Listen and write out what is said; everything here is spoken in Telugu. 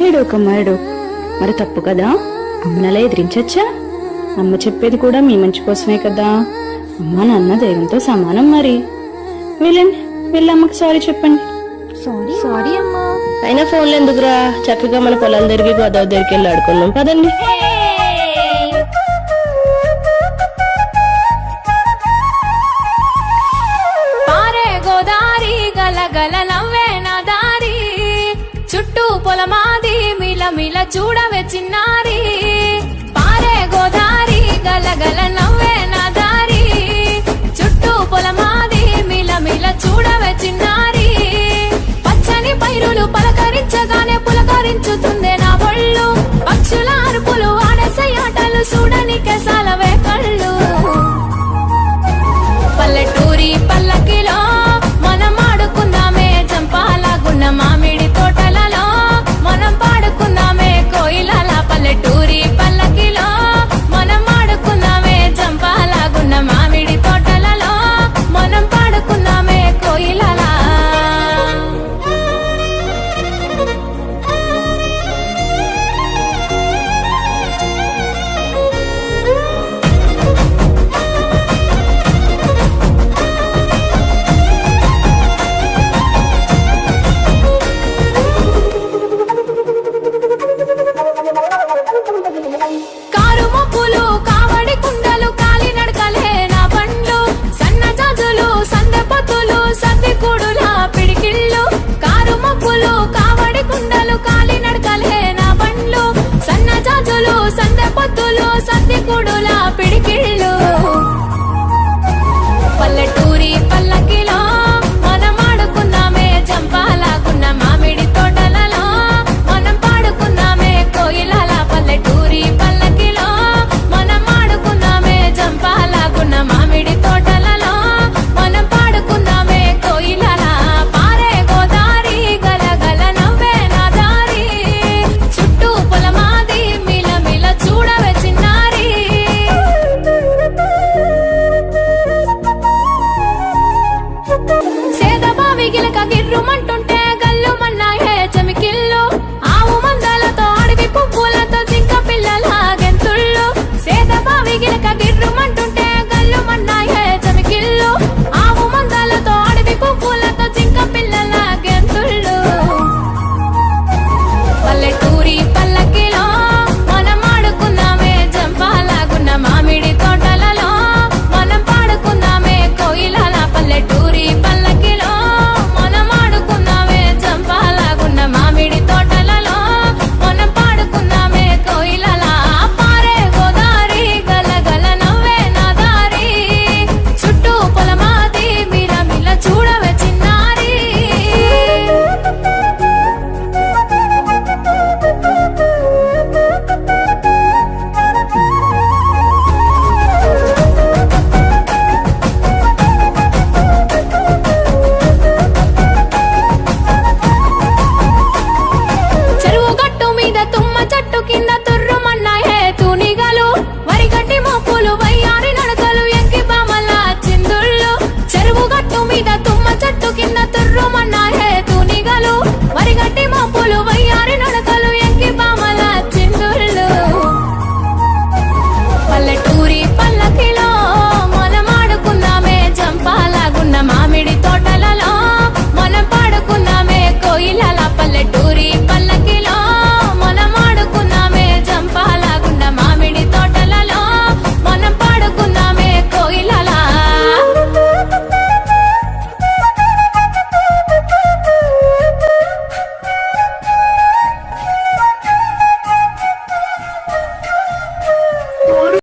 ఏడోకమ్మా ఏడో, మరి తప్పు కదా, అమ్మనలా ఎదిరించచ్చా? అమ్మ చెప్పేది కూడా మీ మంచి కోసమే కదా. అమ్మ నాన్న దైవంతో సమానం. మరి వెళ్ళండి, వెళ్ళి అమ్మకి సారీ చెప్పండి. సారీ అమ్మా. అయినా ఫోన్లు ఎందుకురా, చక్కగా మన పొలాల దగ్గరికి గోదావరి దగ్గరికి వెళ్ళి ఆడుకుందాం పదండి. పారే గోదారి గల గల నవ్వే నా దారి, చుట్టూ పొలమాది మిల మిల చూడవే చిన్నారి.